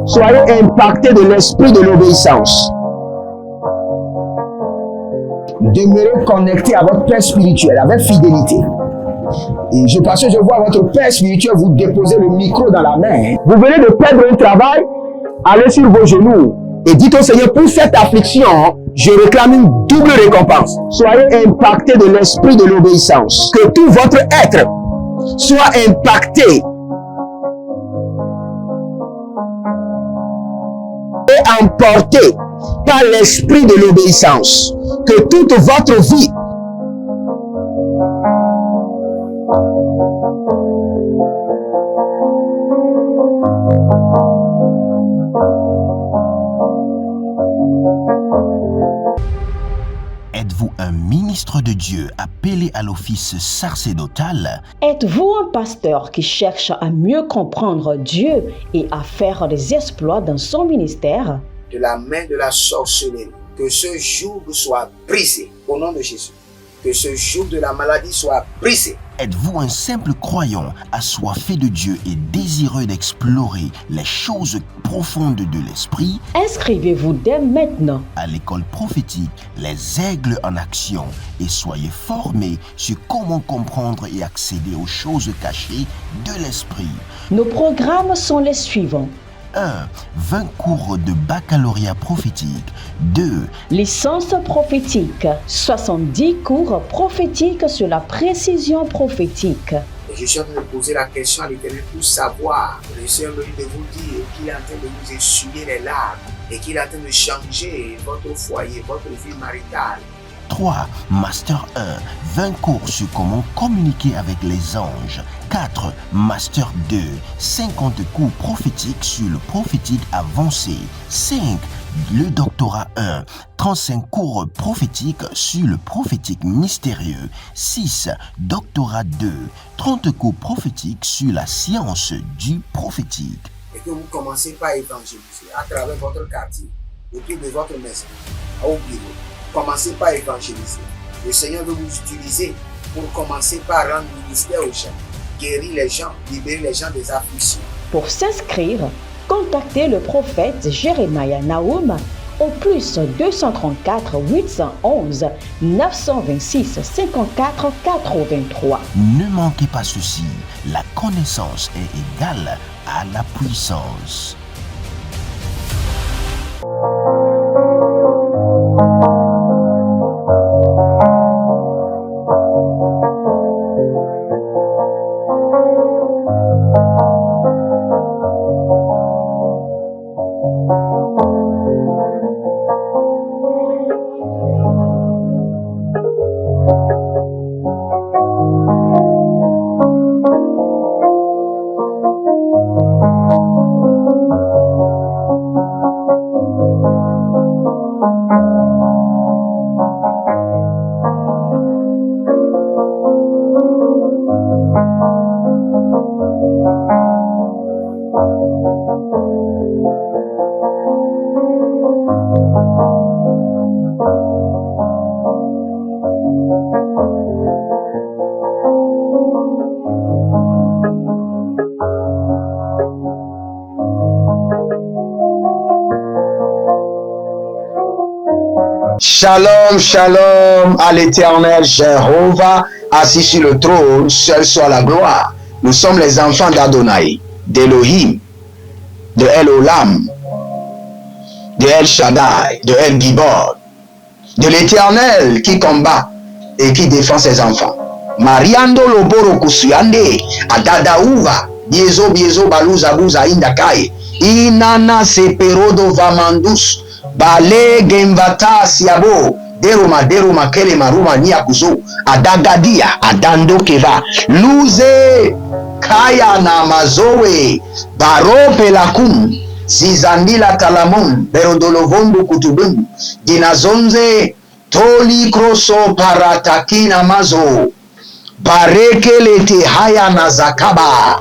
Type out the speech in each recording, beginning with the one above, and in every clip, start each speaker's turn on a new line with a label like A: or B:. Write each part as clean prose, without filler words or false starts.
A: Soyez impactés de l'esprit de l'obéissance. Demeurez connectés à votre Père spirituel avec fidélité. Et parce que je vois votre Père spirituel vous déposer le micro dans la main. Vous venez de perdre un travail, allez sur vos genoux et dites au Seigneur, pour cette affliction, je réclame une double récompense. Soyez impactés de l'esprit de l'obéissance. Que tout votre être soit impacté et emporté par l'esprit de l'obéissance. Que toute votre vie
B: Êtes-vous un ministre de Dieu appelé à l'office sacerdotal?
C: Êtes-vous un pasteur qui cherche à mieux comprendre Dieu et à faire des exploits dans son ministère?
D: De la main de la sorcellerie, que ce joug soit brisé au nom de Jésus. Que ce joug de la maladie soit brisé.
B: Êtes-vous un simple croyant assoiffé de Dieu et désireux d'explorer les choses profondes de l'esprit?
C: Inscrivez-vous dès maintenant
B: à l'école prophétique Les Aigles en Action et soyez formés sur comment comprendre et accéder aux choses cachées de l'esprit.
C: Nos programmes sont les suivants.
B: 1. 20 cours de baccalauréat prophétique. 2.
C: Licence prophétique. 70 cours prophétiques sur la précision prophétique.
D: Et je suis en train de poser la question à l'Éternel pour savoir. Le Seigneur me dit de vous dire qu'il est en train de vous essuyer les larmes et qu'il est en train de changer votre foyer, votre vie maritale.
B: 3. Master 1. 20 cours sur comment communiquer avec les anges. 4. Master 2. 50 cours prophétiques sur le prophétique avancé. 5. Le doctorat 1. 35 cours prophétiques sur le prophétique mystérieux. 6. Doctorat 2. 30 cours prophétiques sur la science du prophétique.
D: Et que vous commencez par évangéliser à travers votre quartier, autour de votre maison, au bureau. Commencez par évangéliser. Le Seigneur veut vous utiliser pour commencer par rendre ministère aux gens, guérir les gens, libérer les gens des afflictions.
C: Pour s'inscrire, contactez le prophète Jérémia Nahum au plus 234 811 926 54 83.
B: Ne manquez pas ceci, la connaissance est égale à la puissance.
A: Shalom, shalom à l'Éternel Jéhovah, assis sur le trône, seul soit la gloire. Nous sommes les enfants d'Adonai, d'Elohim, de El Olam, de El Shaddai, de El Gibor, de l'Éternel qui combat et qui défend ses enfants. Mariando Loboro Kusuyande, Adadaouva, Biezo Baluza Buza Indakai, Inana Seperodo Vamandus, Bale Gemvata Siabo, Deruma Kele Maruma Niakuzo, Adagadia, Adando Keva, Luze Kaya Namazoe, Barope Lakum, Zizandila Talamun, Berodolovondo Kutubun, Dinazonze, Toli Kroso Paratakina Mazo, Barekelete Haya Nazakaba,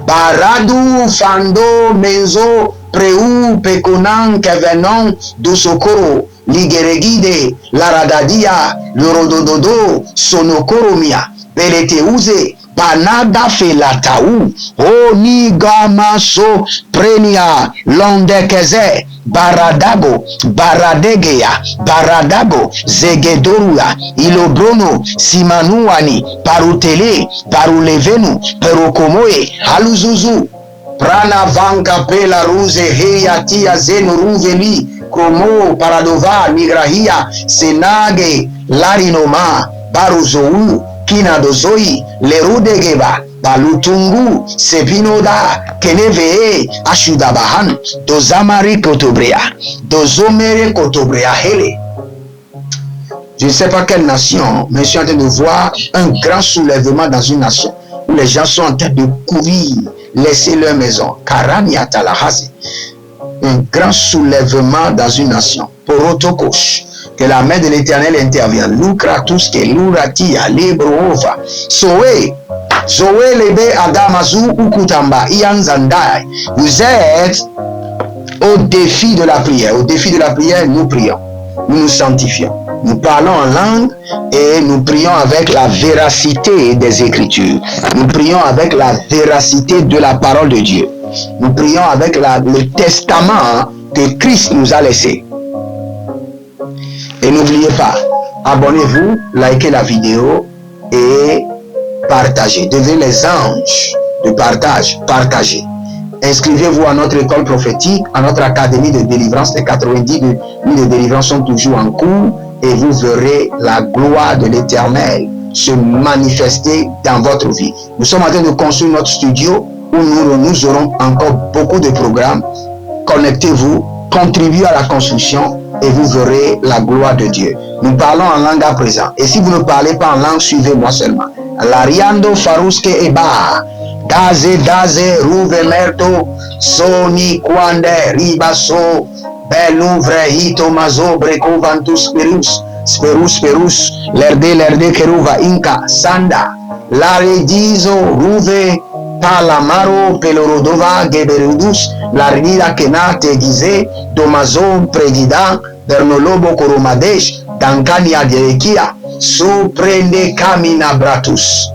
A: Baradu Fando Menzo, Preu Pekonan Kevenon do Socorro, Ligeregide, Laradadia, Lorodododo, Sonokoromia, Beleteuze, panaga felataou, onigamaso prenia, londekeze, baradago, baradegeya, baradago, zegedorua, ilobrono, simanuani, parutele, parulevenu, perokomoe, haluzuzu, prana vanka pela ruze, heya tia zenu ruveli, kromo, paradova, migrahia, senage, larinoma, baruzou, kinadozoi, lerudegeba, balutungu, sepinoda, kenevee, ashudabahan, dozamari kotobrea, dozomere kotobrea hele. Je ne sais pas quelle nation, mais je suis en train de voir un grand soulèvement dans une nation où les gens sont en train de courir, laisser leur maison. Karania Talahasi. Un grand soulèvement dans une nation. Porotokosh. Que la main de l'Éternel intervienne. Lukratuske, Luratia, Lebroova. Soé. Zoé Lebe Adamazu Ukutamba. Ianzandai. Vous êtes au défi de la prière. Au défi de la prière, nous prions. Nous nous sanctifions. Nous parlons en langue et nous prions avec la véracité des Écritures. Nous prions avec la véracité de la parole de Dieu. Nous prions avec le testament que Christ nous a laissé. Et n'oubliez pas, abonnez-vous, likez la vidéo et partagez. Devenez les anges de partage, partagez. Inscrivez-vous à notre école prophétique, à notre académie de délivrance. Les 90 nuits de délivrance sont toujours en cours et vous verrez la gloire de l'Éternel se manifester dans votre vie. Nous sommes en train de construire notre studio où nous aurons encore beaucoup de programmes. Connectez-vous, contribuez à la construction et vous verrez la gloire de Dieu. Nous parlons en langue à présent. Et si vous ne parlez pas en langue, suivez-moi seulement. Lariando faruske eba. Daze, ruve merto, soni quande, ribaso, belouvre, hito, mazo, breco, vantus, sperus, lerde, keruva, inca, sanda, laredizo, ruve, palamaro, pelorodova, geberudus, lardida, kenate, gize, domazo, predida, bernolobo, koromadesh, dankania, derekia, soprende, kamina, bratus.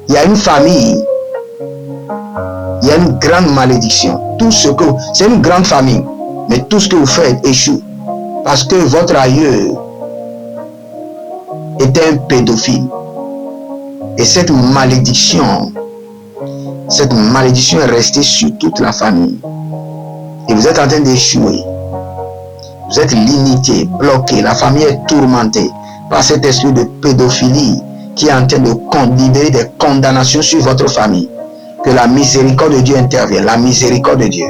A: Il y a une famille. Il y a une grande malédiction. C'est une grande famille. Mais tout ce que vous faites échoue. Parce que votre aïeux était un pédophile. Et cette malédiction est restée sur toute la famille. Et vous êtes en train d'échouer. Vous êtes limité, bloqué. La famille est tourmentée par cet esprit de pédophilie qui est en train de libérer des condamnations sur votre famille. Que la miséricorde de Dieu intervienne. La miséricorde de Dieu.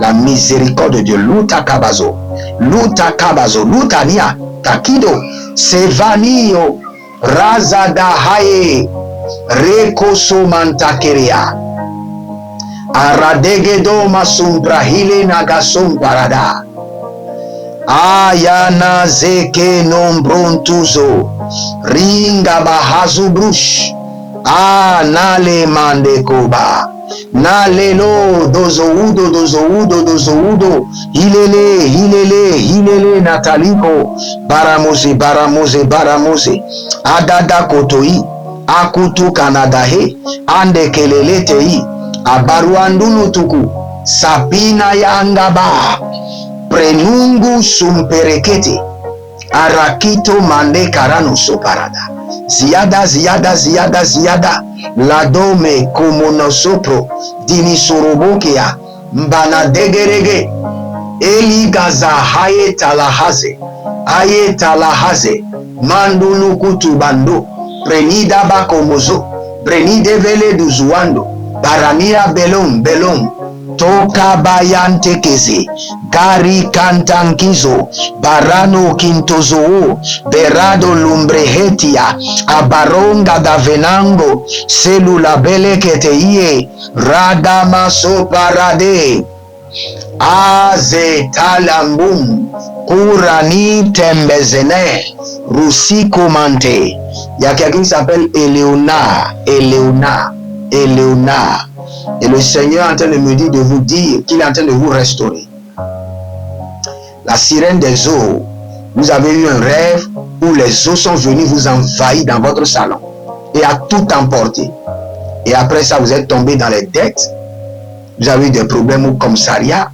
A: La miséricorde de Dieu. Luta kabazo. Lutania. Takido. Sevanio. Razada haye. Rekoso mantakerea. Aradegedo masumbrahile nagasum parada. Ayana zeke nombrontuzo. Ringa bahazu brush. Ah, nale mande koba. Nale lo dozoudo. Hilele nataliko. Baramose. Adada kotoi. Akutu kanadahe. Ande kelele tei. Abaruandunu tuku. Sapina yangaba. Prenungu sumperekete. Arakito mande karano soparada. Ziada. Ladome komonosopro. Dinisorobokea. Mbana degerege. Eligaza haye talahaze. Mandulu kutubando. Prenida bakomozo. Prenide vele duzuando. Baramia belom. Toka bayante keze, gari kantankizo, barano kintozo, berado lumbrehetia, abaronga da venango, selula bele keteye, radamaso parade, aze talambum, kurani tembezene, rusiko mante. Il y a quelqu'un qui s'appelle Eleona. Et le Seigneur est en train de me dire de vous dire qu'il est en train de vous restaurer. La sirène des eaux, vous avez eu un rêve où les eaux sont venues vous envahir dans votre salon et a tout emporté. et après ça vous êtes tombé dans les dettes, vous avez eu des problèmes au commissariat,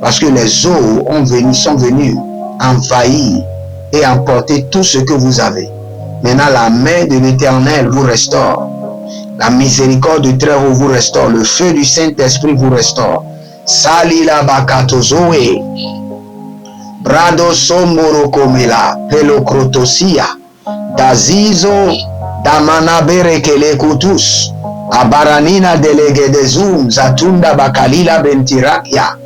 A: parce que les eaux sont venues envahir et emporter tout ce que vous avez. Maintenant, la main de l'Éternel vous restaure. La miséricorde du Très-Haut vous restaure. Le feu du Saint-Esprit vous restaure. Salila bakatozoe. Brado somorokomela. Pelokrotosia. Dazizo. Damanabere kelekutus. Abaranina delegedezum. Zatunda bakalila bentirakia.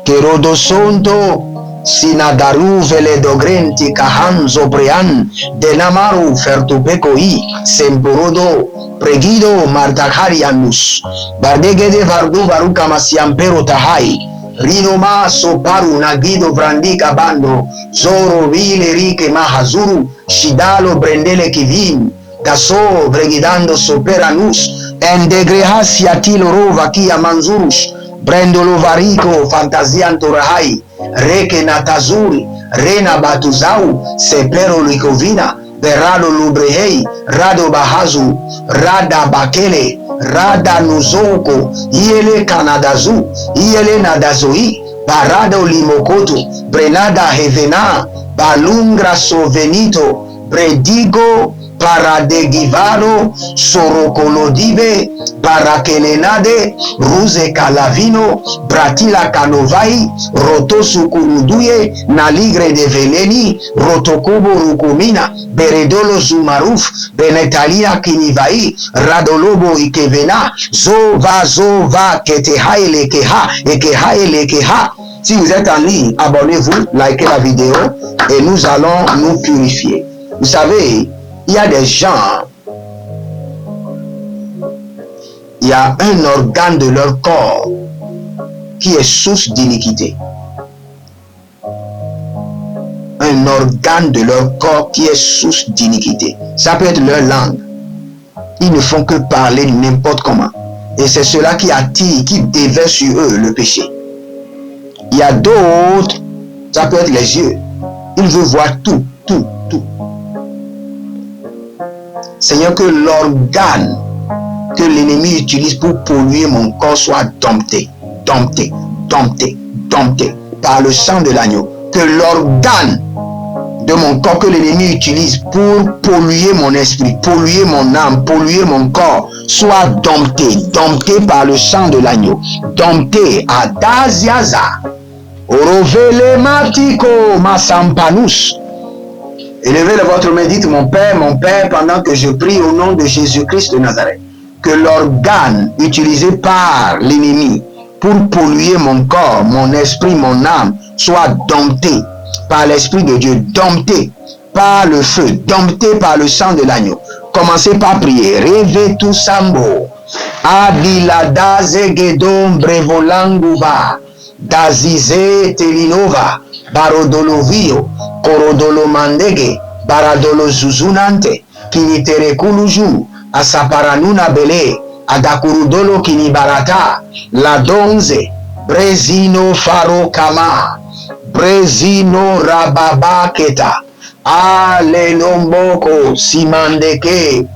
A: Kerodosonto. Sinadaru veledogrenti kahanzo brean denamaru fertupekoi semporodo pregido martakarianus bardegede vardu varuka masiampero tahai rinoma soparu nagido vrandika bando zoro vile rike mahazuru shidalo brendele kivim gaso vregidando soperanus endegrehasia rova kia manzurus brendolo variko fantasianto rahai reke natazuri rena batuzau sepero likovina berado lubrehei rado bahazu rada bakele rada nuzoko iele kanadazu iele nadazoi barado limokoto brenada hevena balungra sovenito bredigo paradegivaro sorokolodive parakelenade ruze kalavino bratila kanovai rotosukuruduye naligre de veleni rotokobo rukumina beredolo zumaruf benetalia kinivai radolobo ikevena zova ketehaelekeha. Si vous êtes en ligne, abonnez-vous, likez la vidéo et nous allons nous purifier. Vous savez, il y a des gens, il y a un organe de leur corps qui est source d'iniquité. Un organe de leur corps qui est source d'iniquité. Ça peut être leur langue. Ils ne font que parler n'importe comment. Et c'est cela qui attire, qui déverse sur eux le péché. Il y a d'autres, ça peut être les yeux. Ils veulent voir tout. Seigneur, que l'organe que l'ennemi utilise pour polluer mon corps soit dompté par le sang de l'agneau. Que l'organe de mon corps que l'ennemi utilise pour polluer mon esprit, polluer mon âme, polluer mon corps, soit dompté par le sang de l'agneau. Dompté à Daziaza. Orovele matiko masampanus. Élevez votre main, dites mon Père, pendant que je prie au nom de Jésus-Christ de Nazareth, que l'organe utilisé par l'ennemi pour polluer mon corps, mon esprit, mon âme, soit dompté par l'Esprit de Dieu, dompté par le feu, dompté par le sang de l'agneau. Commencez par prier. Rêvez tout sambo. Adilada zegedom brevolanguva. Dazize telinova. Barodolovio. Korodolo mandege, baradolo zuzunante, kinitere kuluju, asaparanuna bele, adakurudolo kinibarata, la donze, brezino farokama, brezino rababaketa, alelomboko simandeke,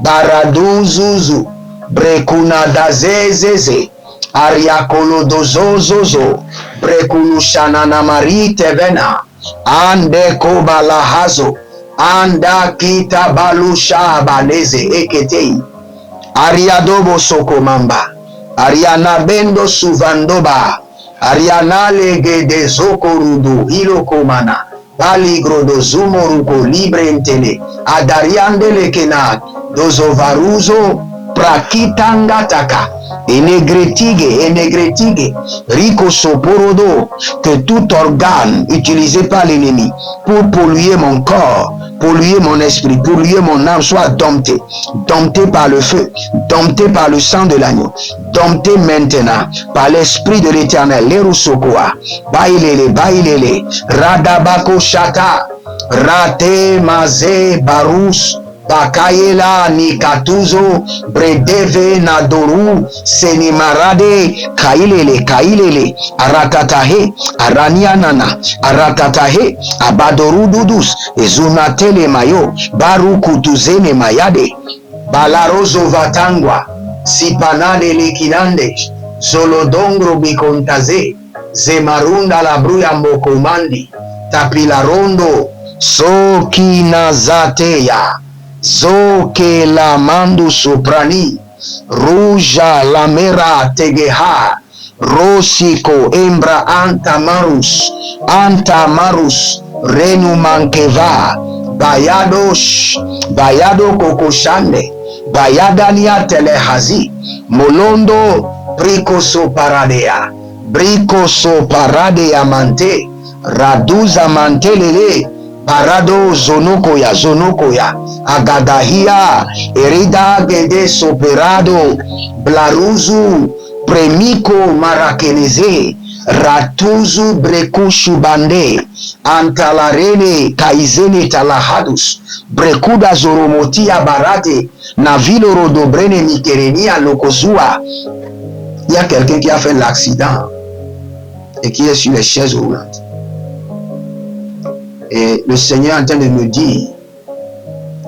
A: baraduzuzu, brekunadazezeze, ariakolodozozozo, brekulushananamari tevena, ande kobalahazo anda kita balusha baneze eketei ariadobo sokomamba ariana bendo suvandoba ariana legede zokorudu ilokomana baligrodo zumoruko libre entele adariandele kena dozovaruzo prakitangataka enegretige, rico soporodo, que tout organe utilisé par l'ennemi pour polluer mon corps, polluer mon esprit, polluer mon âme soit dompté par le feu, dompté par le sang de l'agneau, dompté maintenant par l'esprit de l'Éternel, l'Erusokoa, bailele, radabako shata, rate maze barus, Bakayela nikatuzo bredeve nadoru senimarade kailele aratatahe aranianana aratatahe abadoru dudus ezunatele mayo baru kutuzene mayade balarozo vatangwa
D: Sipanade likinande, Zolodongro bikontaze, Zemarunda la bruya mokomandi, Tapilarondo, Sokinazateya, Zoke la mandu soprani, Ruja la mera tegeha, Rosiko embra antamarus, Renu mankeva, Bayado kokoshande, Bayadania telehazi, Molondo brikoso paradea mante, Raduza mantelele, Parado zonokoya, Agadahia, Erida gede soperado, Blaruzu, Premiko marakeleze, Ratuzu brekushu bande, Antalarene kaizene talahadus, Brekuda zoromotia barate, Navilo rodobrene mikerenia lokozua. Il y a quelqu'un qui a fait l'accident et qui est sur les chaises roulantes. Et le Seigneur est en train de me dire,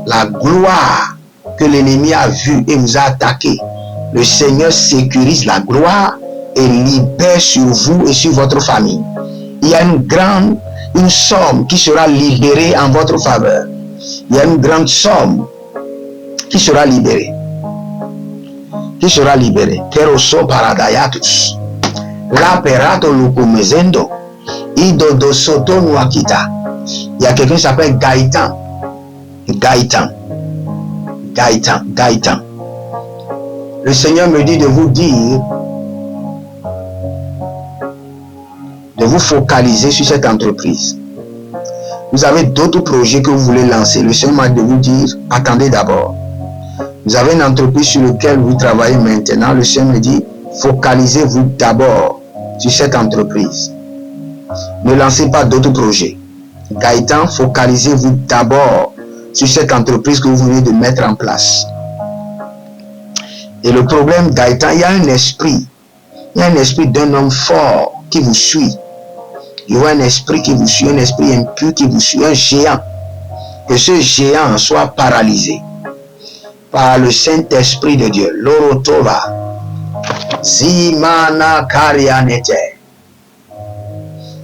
D: la gloire que l'ennemi a vue et vous a attaqué, le Seigneur sécurise la gloire et libère sur vous et sur votre famille. Il y a une somme qui sera libérée en votre faveur. Il y a une grande somme qui sera libérée. Keroso paradayatus. La perato lukumezendo. Idodo soto nuakita. Il y a quelqu'un qui s'appelle Gaëtan. Le Seigneur me dit de vous dire, de vous focaliser sur cette entreprise. Vous avez d'autres projets que vous voulez lancer. Le Seigneur m'a dit de vous dire, attendez d'abord. Vous avez une entreprise sur laquelle vous travaillez maintenant. Le Seigneur me dit, focalisez-vous d'abord sur cette entreprise. Ne lancez pas d'autres projets. Gaëtan, focalisez-vous d'abord sur cette entreprise que vous venez de mettre en place. Et le problème, Gaëtan, il y a un esprit d'un homme fort qui vous suit. Il y a un esprit qui vous suit, un esprit impur qui vous suit, un géant. Que ce géant soit paralysé par le Saint-Esprit de Dieu. Lorotova. Zimana Karianete.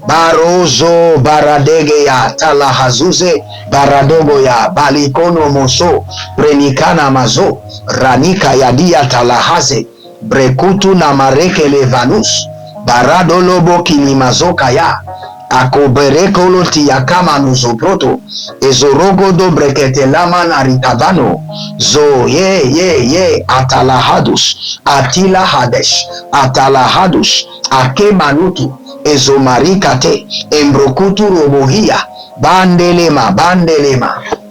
D: Barozo Baradegeya Talahazuze Baradogoya Balikono Moso Prenikana Mazo Ranika Yadia Talahaze Brekutu Namareke Levanus Baradolobo Kilimazo Kaya Akoberekolo Tiyakama Nuzoproto Ezorogodo Brekete Laman Aritabano Zo ye Atalahadus Atila Hadesh Atalahadus Akemanutu Ezomarikate Embrokutu Robohia Bandelema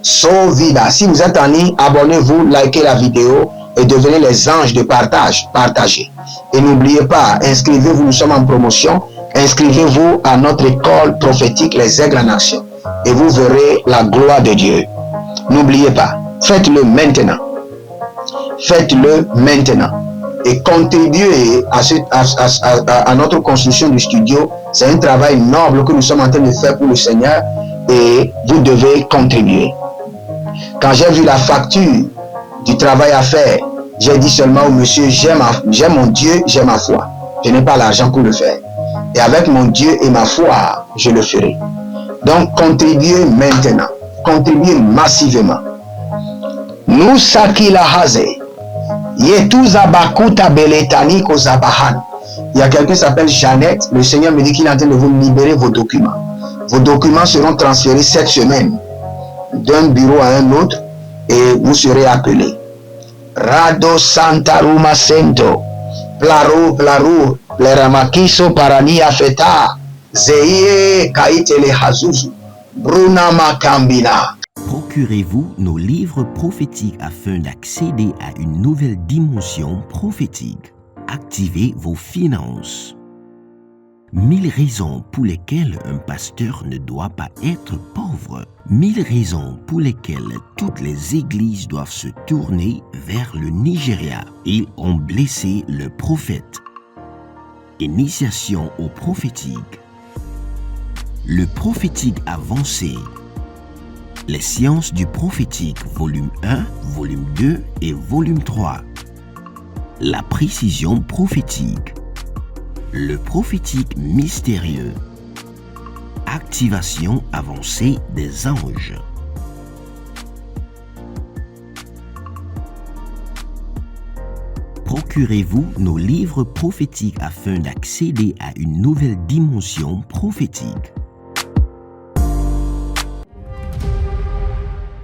D: Sovida. Si vous êtes en ligne, abonnez-vous, likez la vidéo et devenez les anges de partage. Partagez. Et n'oubliez pas, inscrivez-vous, nous sommes en promotion. Inscrivez-vous à notre école prophétique Les Aigles en Action et vous verrez la gloire de Dieu. N'oubliez pas, faites-le maintenant. Et contribuer à notre construction du studio. C'est un travail noble que nous sommes en train de faire pour le Seigneur et vous devez contribuer. Quand j'ai vu la facture du travail à faire, j'ai dit seulement au monsieur, j'aime mon Dieu, j'ai ma foi. Je n'ai pas l'argent pour le faire. Et avec mon Dieu et ma foi, je le ferai. Donc contribuez maintenant. Contribuez massivement. Nous sakila haze. Yetuza bakuta beletani kozabahan. Il y a quelqu'un qui s'appelle Jeannette. Le Seigneur me dit qu'il est en train de vous libérer vos documents. Vos documents seront transférés cette semaine d'un bureau à un autre et vous serez appelés. Rado Santaruma Sento. Plaro, Pleramakiso Parania Feta. Zeie Kaitele Hazuzu. Bruna Makambina.
B: Procurez-vous nos livres prophétiques afin d'accéder à une nouvelle dimension prophétique. Activez vos finances. 1000 raisons pour lesquelles un pasteur ne doit pas être pauvre. 1000 raisons pour lesquelles toutes les églises doivent se tourner vers le Nigeria. Ils ont blessé le prophète. Initiation au prophétique. Le prophétique avancé. Les sciences du prophétique, volume 1, volume 2 et volume 3. La précision prophétique. Le prophétique mystérieux. Activation avancée des anges. Procurez-vous nos livres prophétiques afin d'accéder à une nouvelle dimension prophétique.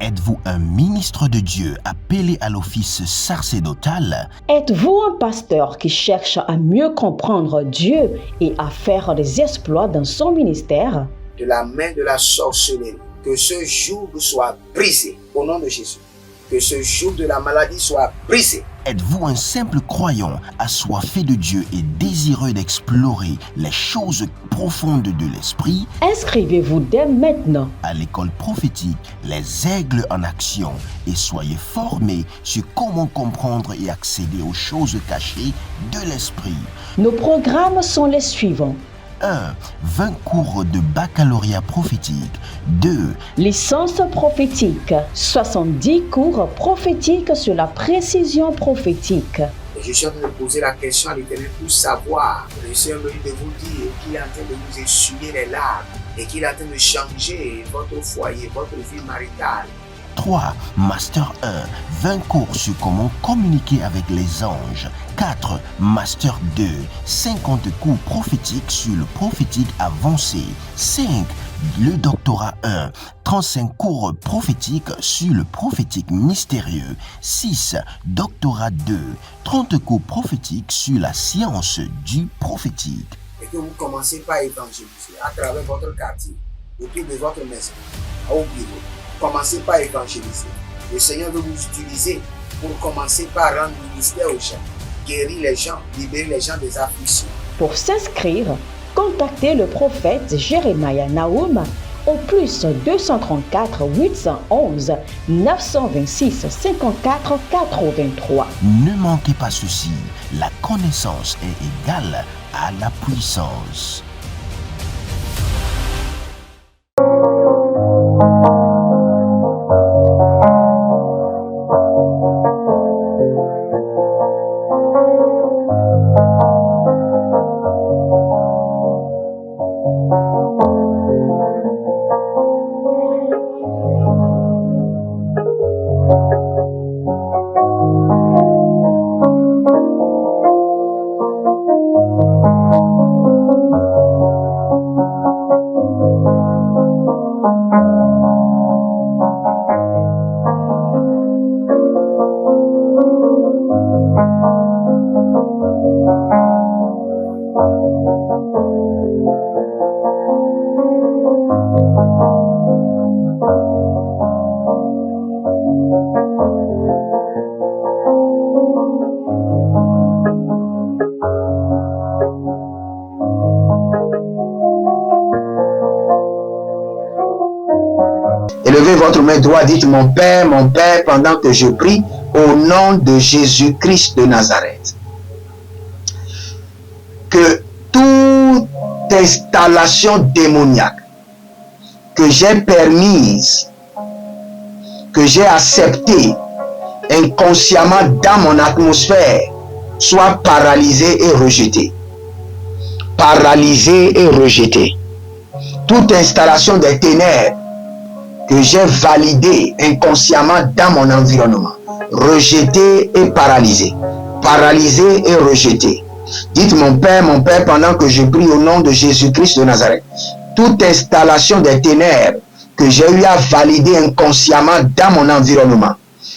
B: Êtes-vous un ministre de Dieu appelé à l'office sacerdotal?
C: Êtes-vous un pasteur qui cherche à mieux comprendre Dieu et à faire des exploits dans son ministère?
D: De la main de la sorcellerie, que ce joug soit brisé au nom de Jésus. Que ce joug de la maladie soit brisé.
B: Êtes-vous un simple croyant assoiffé de Dieu et désireux d'explorer les choses profondes de l'esprit?
C: Inscrivez-vous dès maintenant
B: À l'école prophétique Les Aigles en Action et soyez formés sur comment comprendre et accéder aux choses cachées de l'esprit.
C: Nos programmes sont les suivants.
B: 1. 20 cours de baccalauréat prophétique. 2.
C: Licence prophétique. 70 cours prophétiques sur la précision prophétique.
D: Et je suis en train de poser la question à l'Éternel pour savoir. Le Seigneur me dit de vous dire qu'il est en train de vous essuyer les larmes et qu'il est en train de changer votre foyer, votre vie maritale.
B: 3. Master 1. 20 cours sur comment communiquer avec les anges. 4. Master 2. 50 cours prophétiques sur le prophétique avancé. 5. Le doctorat 1. 35 cours prophétiques sur le prophétique mystérieux. 6. Doctorat 2. 30 cours prophétiques sur la science du prophétique.
D: Et que vous commencez par évangéliser à travers votre quartier, autour de votre maison, au bureau. Commencez par évangéliser. Le Seigneur veut vous utiliser pour commencer par rendre ministère aux gens, guérir les gens, libérer les gens des afflictions.
C: Pour s'inscrire, contactez le prophète Jérémia Naoum au plus 234 811 926 54 83.
B: Ne manquez pas ceci, la connaissance est égale à la puissance.
A: Élevez votre main droite, dites mon Père, pendant que je prie au nom de Jésus-Christ de Nazareth. Que toute installation démoniaque que j'ai permise, que j'ai acceptée inconsciemment dans mon atmosphère, soit paralysée et rejetée. Paralysée et rejetée. Toute installation des ténèbres que j'ai validé inconsciemment dans mon environnement, rejeté et paralysé, paralysé et rejeté. Dites mon Père, pendant que je prie au nom de Jésus-Christ de Nazareth, toute installation des ténèbres que j'ai eu à valider inconsciemment dans mon environnement,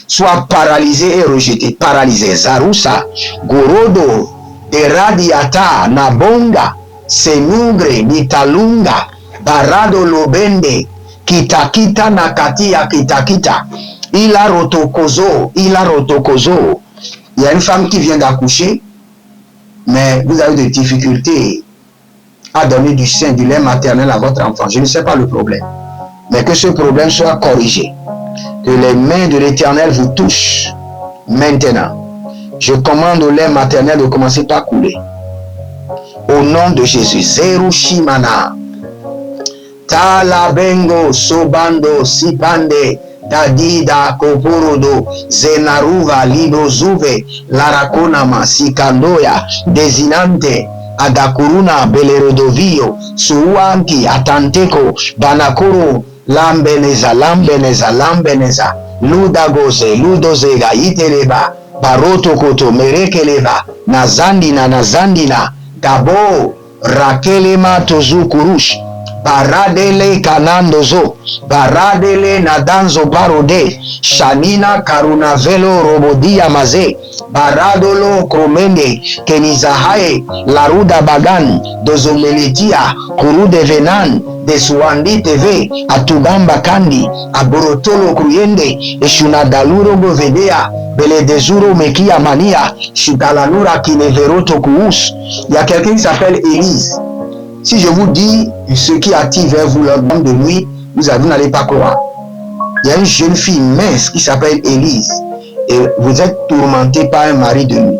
A: soit paralysé et rejeté, paralysé. Zarusa, Gorodo, Deradiata, Nabonga, Senugre, Nitalunga, Barado Lobende, Kitakita Nakatia Kitakita, Ila Rotokozo. Il y a une femme qui vient d'accoucher, mais vous avez des difficultés à donner du sein, du lait maternel à votre enfant. Je ne sais pas le problème, mais que ce problème soit corrigé. Que les mains de l'Éternel vous touchent maintenant. Je commande au lait maternel de commencer par couler. Au nom de Jésus. Zerushimana. Talabengo, Sobando, Sipande,
E: Dadida Koporodo, Zenaruva, Librozuve, Larakonama, Sikandoya, Desinante, Agakuruna, Belerodovio, Suwanki, Atanteko, Banakoro, Lambeneza, Lambeneza, Lambeneza, Ludagoze, Ludozega, Iteleba, Barotokoto, Merekeleva, Nazandina, Nazandina, Gabo, Rakelema, Tozukurush, Baradele Kanandozo, Baradele Nadanzo Barode, Shanina Karunavelo Robodia Maze, Baradolo Kromende, Kenizahae, Laruda Bagan, Dozomeletia, Kurude Venan, Desuandi TV, Atugamba Kandi, Aborotolo Kruyende, Eshunadaluro Govedea, Beledezuro Mekia Mania, Shutalanura Kineveroto Kuus. Il y a quelqu'un qui s'appelle Élise. Si je vous dis ce qui attire vers vous leur bande de nuit, vous n'allez pas croire. Il y a une jeune fille mince qui s'appelle Élise. Et vous êtes tourmenté par un mari de nuit.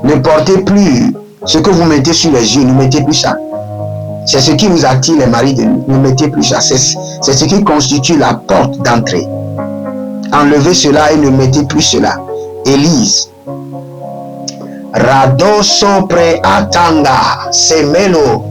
E: Ne portez plus ce que vous mettez sur les yeux, ne mettez plus ça. C'est ce qui vous attire les maris de nuit. Ne mettez plus ça. C'est ce qui constitue la porte d'entrée. Enlevez cela et ne mettez plus cela. Élise. Radoso pre atanga semelo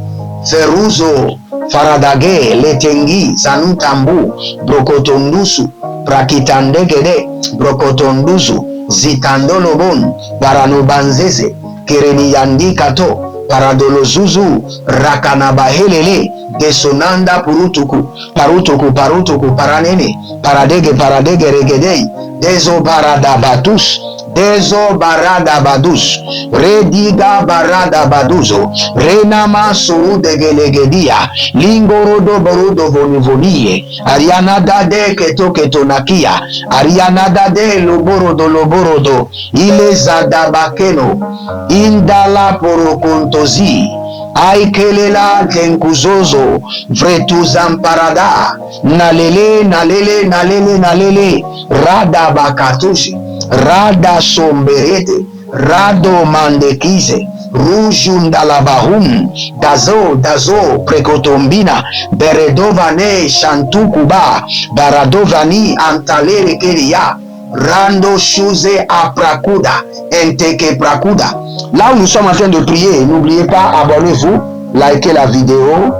E: feruzo faradage letengi zanutambu brokotondusu prakitandegede brokotondusu zitandolobon baranobanzeze kereni kato paradolozuzu rakanabahelele desonanda purutuku parutuku paranene paradege regedei dezo baradabatus Dezo barada badus, rediga barada baduzo, renama suru de gelegedia, lingorodo borudo vonivonie, ariana dade keto nakia, ariana dade loborodo, ile zadabakeno, indala porokontozi, Aikelela kenkuzozo, vretuzamparada, nalele, rada bakatushi, rada somberete, rado mandekize, rujundalabahum, dazo, prekotombina, beredovane, shantukuba, baradovani, antalere keria, rando shuze aprakuda, enteke prakuda. Là où nous sommes en train de prier, n'oubliez pas, abonnez-vous, likez la vidéo,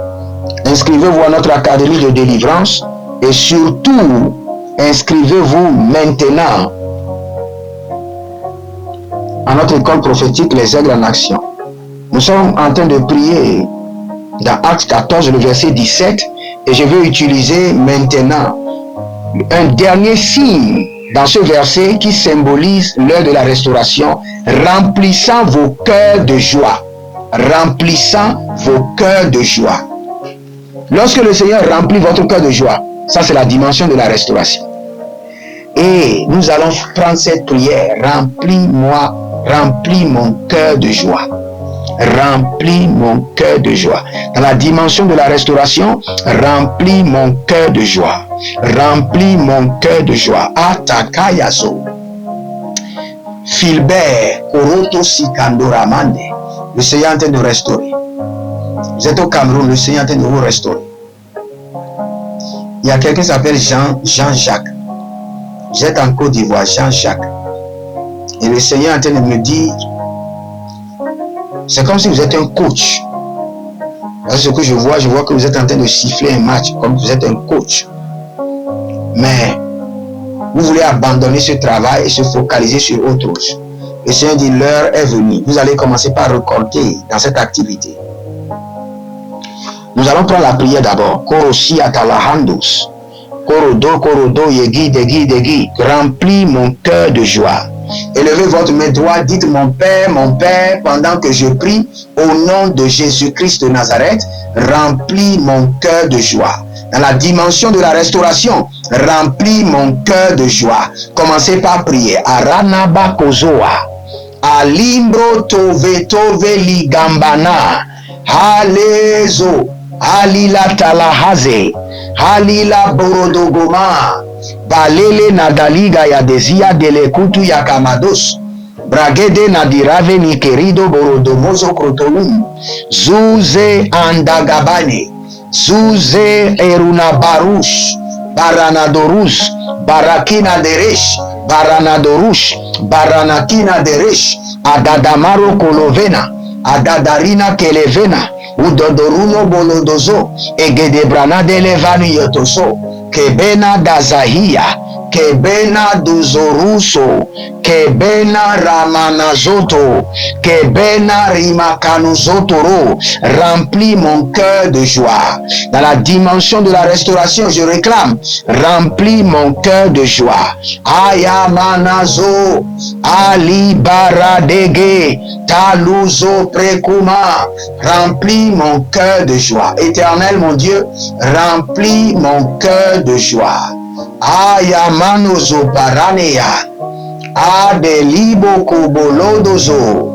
E: inscrivez-vous à notre académie de délivrance et surtout, inscrivez-vous maintenant à notre école prophétique Les Aigles en Action. Nous sommes en train de prier dans Actes 14, le verset 17, et je vais utiliser maintenant un dernier signe dans ce verset qui symbolise l'heure de la restauration, remplissant vos cœurs de joie. Remplissant vos cœurs de joie. Lorsque le Seigneur remplit votre cœur de joie, ça c'est la dimension de la restauration. Et nous allons prendre cette prière. Remplis mon cœur de joie. Remplis mon cœur de joie. Dans la dimension de la restauration, remplis mon cœur de joie. Remplis mon cœur de joie. Atakayaso. Philbert, Koroto Sikandoramande. Le Seigneur est en train de restaurer. Vous êtes au Cameroun, le Seigneur est en train de vous restaurer. Il y a quelqu'un qui s'appelle Jean-Jacques. Vous êtes en Côte d'Ivoire, Jean-Jacques. Et le Seigneur est en train de me dire, c'est comme si vous êtes un coach. Parce que ce que je vois que vous êtes en train de siffler un match, comme vous êtes un coach. Mais vous voulez abandonner ce travail et se focaliser sur autre chose. Le Seigneur dit, l'heure est venue. Vous allez commencer par récolter dans cette activité. Nous allons prendre la prière d'abord. Korosi atalahandus. Korodo, yegi. Remplis mon cœur de joie. Élevez votre main droite, dites mon Père, pendant que je prie, au nom de Jésus-Christ de Nazareth, remplis mon cœur de joie. Dans la dimension de la restauration, remplis mon cœur de joie. Commencez par prier. Aranaba kozoa. Alimbro tove ligambana. Halezo. Halila talahaze. Halila borodogoma. Balele nadaliga ya dezia delekutu ya kamados. Bragede nadirave ni querido borodomozo krotolum. Zuze andagabane. Zuze erunabarush. Baranadorus, Barakina Deresh, Baranadorush, Baranakina Deresh, Adadamaro Kolovena, Adadarina Kelevena, Udodoruno Bolodozo, Egedebrana Delevanu Yotoso, Kebena Dazahia, Kebena Duzoruso, Kebena Ramanazoto, Kebena Rimakanuzotoro, remplis mon cœur de joie. Dans la dimension de la restauration, je réclame, remplis mon cœur de joie. Ayamanazo, Ali Baradege, Taluzo Prekuma, remplis mon cœur de joie. Éternel mon Dieu, remplis mon cœur de joie. Ayamanozo Baranea, Adelibo Kubolodozo,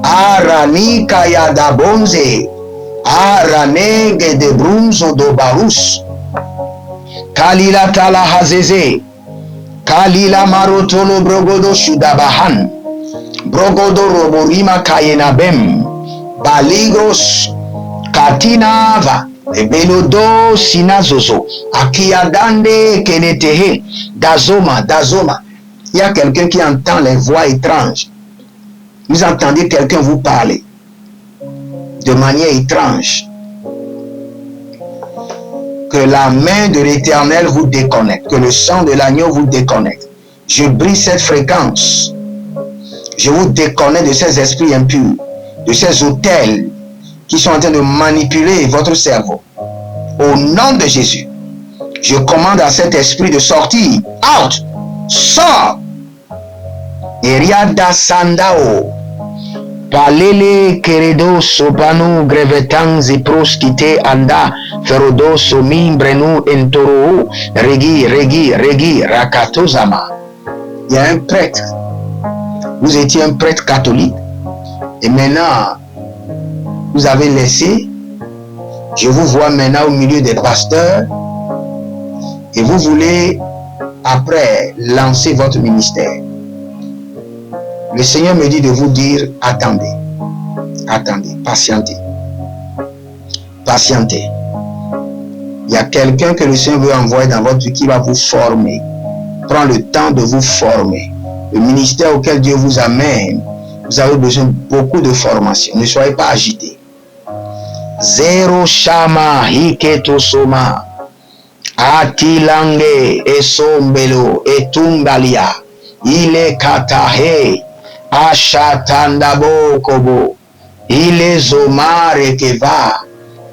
E: Arani Kayadabonze, Aranege de Brunzo do Barus, Kalila Talahazeze, Kalila Marotolo Brogodo Shudabahan, Brogodo Roborima Kayenabem, Baligros Katinava, Belodo Sinazozo, Akiadande Kenetehe, Dazoma. Il y a quelqu'un qui entend les voix étranges. Vous entendez quelqu'un vous parler de manière étrange. Que la main de l'Éternel vous déconnecte, que le sang de l'agneau vous déconnecte. Je brise cette fréquence. Je vous déconnecte de ces esprits impurs, de ces autels qui sont en train de manipuler votre cerveau. Au nom de Jésus, je commande à cet esprit de sortir. Out! Sors! Eriada Sandao, Palele Keredo Sopanu Grevetan Zipros Kite Anda Ferodo Somi Brenu Entoro Regi Rakatozama. Il y a un prêtre. Vous étiez un prêtre catholique et maintenant vous avez laissé. Je vous vois maintenant au milieu des pasteurs et vous voulez après lancer votre ministère. Le Seigneur me dit de vous dire, attendez, patientez. Il y a quelqu'un que le Seigneur veut envoyer dans votre vie qui va vous former. Prends le temps de vous former. Le ministère auquel Dieu vous amène, vous avez besoin de beaucoup de formation. Ne soyez pas agités. Zero Shama Hiketo Soma Atilange Esombelo Etumbalia Ile Katahe Ashatandabo Kobo Ile Zomare Keva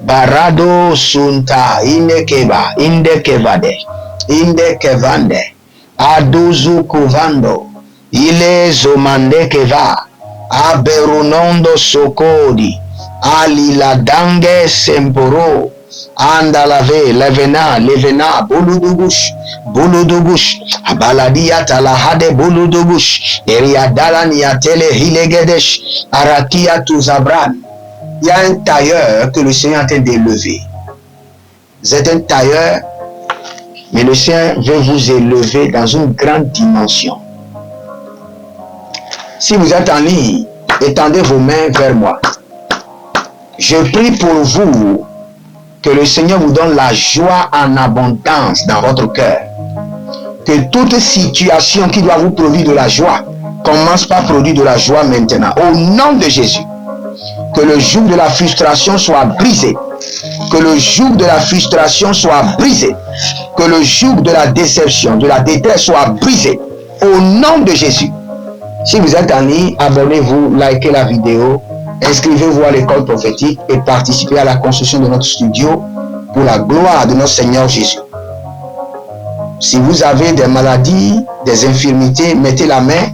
E: Barado Sunta Indekeba Indekevade Indekevande Aduzu Kuvando Ile Zomande Keva Aberunondo Sokodi Alila Dange Semporo Andalave Levena Buludugush Abaladia Talahade Buludugush Eriadalan Yatele Hilegedesh Arakia Tuzabran. Il y a un tailleur que le Seigneur est en train d'élever. Vous êtes un tailleur, mais le Seigneur veut vous élever dans une grande dimension. Si vous êtes en ligne, étendez vos mains vers moi. Je prie pour vous que le Seigneur vous donne la joie en abondance dans votre cœur. Que toute situation qui doit vous produire de la joie commence par produire de la joie maintenant. Au nom de Jésus. Que le joug de la frustration soit brisé. Que le joug de la frustration soit brisé. Que le joug de la déception, de la détresse soit brisé. Au nom de Jésus. Si vous êtes en ligne, abonnez-vous, likez la vidéo. Inscrivez-vous à l'école prophétique et participez à la construction de notre studio pour la gloire de notre Seigneur Jésus. Si vous avez des maladies, des infirmités, mettez la main.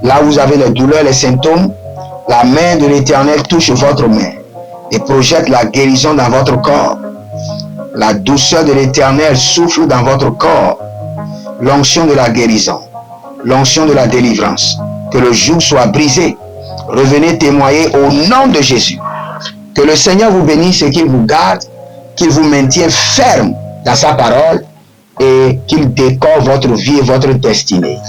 E: Là où vous avez les douleurs, les symptômes, la main de l'Éternel touche votre main et projette la guérison dans votre corps. La douceur de l'Éternel souffle dans votre corps. L'onction de la guérison, l'onction de la délivrance. Que le joug soit brisé. Revenez témoigner au nom de Jésus. Que le Seigneur vous bénisse et qu'il vous garde, qu'il vous maintienne ferme dans sa parole et qu'il décore votre vie et votre destinée.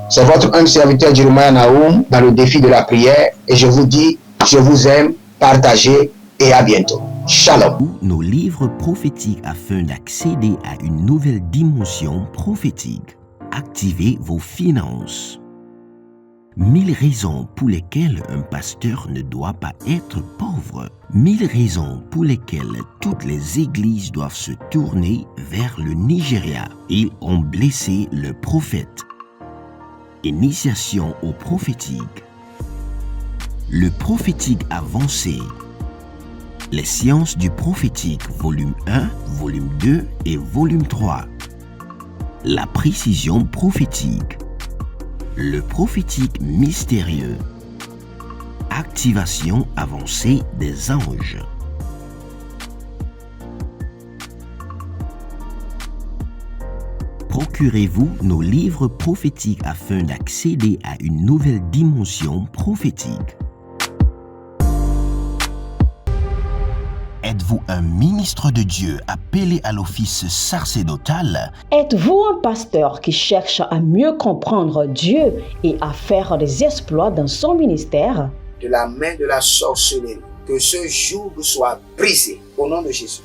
E: C'est votre humble serviteur Jeremiah Naoum dans le défi de la prière et je vous dis, je vous aime, partagez et à bientôt. Shalom.
B: Nos livres prophétiques afin d'accéder à une nouvelle dimension prophétique. Activez vos finances. 1000 raisons pour lesquelles un pasteur ne doit pas être pauvre. 1000 raisons pour lesquelles toutes les églises doivent se tourner vers le Nigeria. Ils ont blessé le prophète. Initiation au prophétique. Le prophétique avancé. Les sciences du prophétique, volume 1, volume 2 et volume 3. La précision prophétique. Le prophétique mystérieux. Activation avancée des anges. Procurez-vous nos livres prophétiques afin d'accéder à une nouvelle dimension prophétique. Êtes-vous un ministre de Dieu appelé à l'office sacerdotal?
C: Êtes-vous un pasteur qui cherche à mieux comprendre Dieu et à faire des exploits dans son ministère?
D: De la main de la sorcellerie, que ce joug soit brisé au nom de Jésus.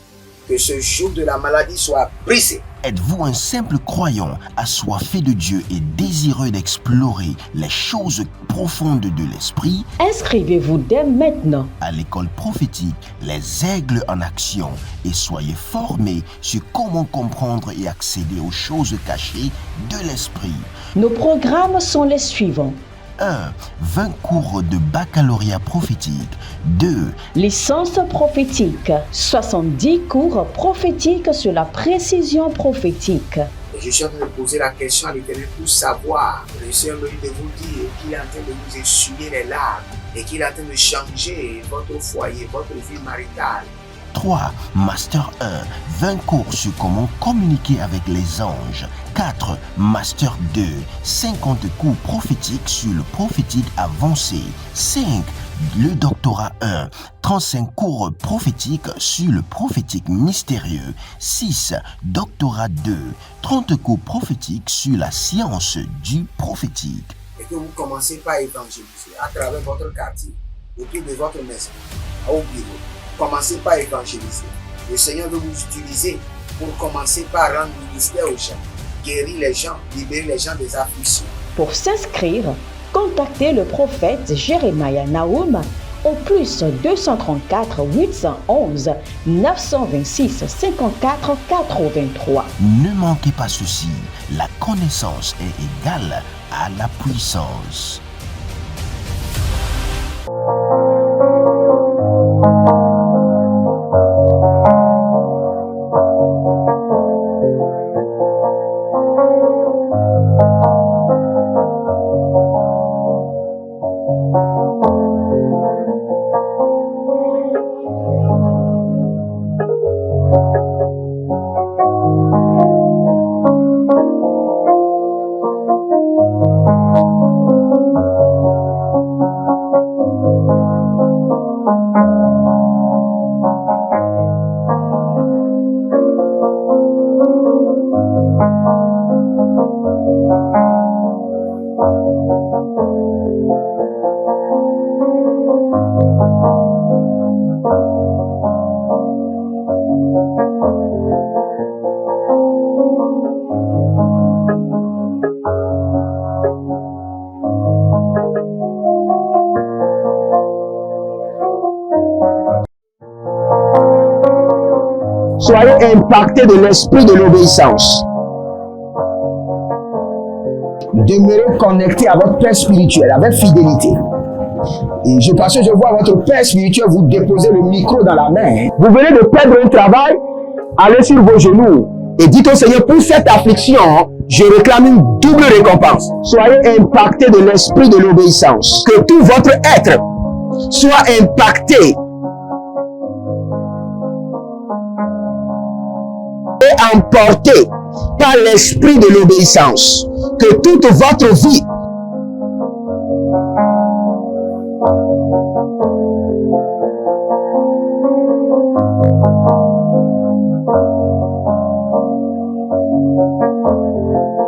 D: Que ce joug de la maladie soit brisé.
B: Êtes-vous un simple croyant assoiffé de Dieu et désireux d'explorer les choses profondes de l'esprit?
C: Inscrivez-vous dès maintenant
B: À l'école prophétique, les aigles en action, et soyez formés sur comment comprendre et accéder aux choses cachées de l'esprit.
C: Nos programmes sont les suivants.
B: 1. 20 cours de baccalauréat prophétique. 2.
C: Licence prophétique, 70 cours prophétiques sur la précision prophétique.
D: Et je suis en train de poser la question à l'Éternel pour savoir. Le Seigneur me dit de vous dire qu'il est en train de vous essuyer les larmes et qu'il est en train de changer votre foyer, votre vie maritale.
B: 3. Master 1. 20 cours sur comment communiquer avec les anges. 4. Master 2. 50 cours prophétiques sur le prophétique avancé. 5. Le doctorat 1. 35 cours prophétiques sur le prophétique mystérieux. 6. Doctorat 2. 30 cours prophétiques sur la science du prophétique.
D: Et que vous commencez par évangéliser à travers votre quartier, autour de votre maison, au bureau. Commencez par évangéliser. Le Seigneur veut vous utiliser pour commencer par rendre ministère aux gens, guérir les gens, libérer les gens des afflictions.
C: Pour s'inscrire, contactez le prophète Jeremiah Nahum au plus 234 811 926 54 83.
B: Ne manquez pas ceci, la connaissance est égale à la puissance.
A: Soyez impactés de l'esprit de l'obéissance. Demeurez connectés à votre Père spirituel avec fidélité. Et parce que je vois votre Père spirituel vous déposer le micro dans la main. Vous venez de perdre un travail, allez sur vos genoux et dites au Seigneur, pour cette affliction, je réclame une double récompense. Soyez impactés de l'esprit de l'obéissance. Que tout votre être soit impacté et emporté par l'esprit de l'obéissance. Que toute votre vie